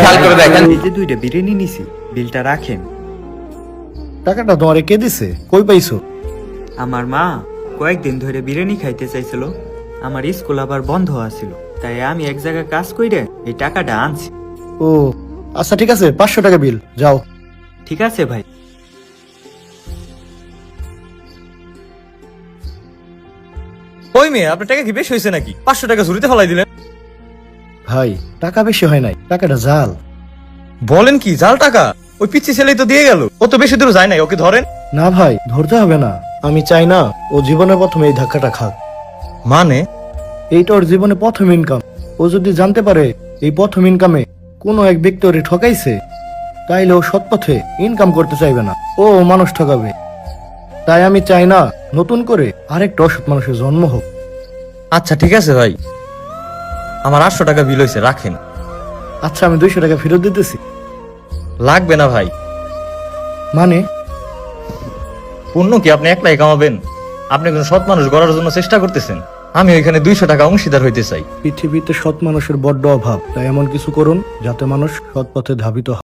খেয়াল করে দেখেন। এই যে 2টা বিরিয়ানি নিছি, বিলটা রাখেন। টাকাটা তোমারে কে দিছে? কই পাইছো? আমার মা কয়েকদিন ধরে বিরিয়ানি খাইতে চাইছিল। আমার স্কুল আবার বন্ধ আছিল, তাই আমি এক জায়গায় কাজ কইরে এই টাকাটা আনছি। ও আচ্ছা ঠিক আছে, 500 টাকা বিল, যাও। ঠিক আছে ভাই। ওই মেয়ে, আপনার টাকা কি বেশি হয়েছে নাকি? 500 টাকা ঝুড়িতে ফেলাই দিলেন। ভাই টাকা বেশি হয় নাই, টাকাটা জাল। বলেন কি, জাল টাকা? ওই পিচ্ছি ছেলেই তো দিয়ে গেল, ও তো বেশি দূর যায় নাই, ওকে ধরেন। না ভাই, ধরতে হবে না। আমি চাই না ও জীবনে প্রথমে এই ধাক্কাটা খাক। মানে? এইটা ওর জীবনে প্রথম ইনকাম। ও যদি জানতে পারে এই প্রথম ইনকামে কোনো এক ব্যক্তি ওরে ঠকাইছে, তাইলে ও সৎ পথে ইনকাম করতে চাইবে না, ও মানুষ ঠকাবে। তাই আমি চাই না নতুন করে আরেকটা অসৎ মানুষের জন্ম হোক। আচ্ছা ঠিক আছে ভাই, আমার 800 টাকা বিল হয়েছে, রাখেন। আচ্ছা আমি 200 টাকা ফেরত দিতেছি। লাগবে না ভাই। মানে? পুণ্য কি আপনি একলাই কামাবেন? আপনি কোন সৎ মানুষ গড়ার জন্য চেষ্টা করতেছেন। আমি ওইখানে 200 টাকা অংশীদার হইতে চাই। পৃথিবীতে সৎ মানুষের বড্ড অভাব, তাই এমন কিছু করুন যাতে মানুষ সৎ পথে ধাবিত হয়।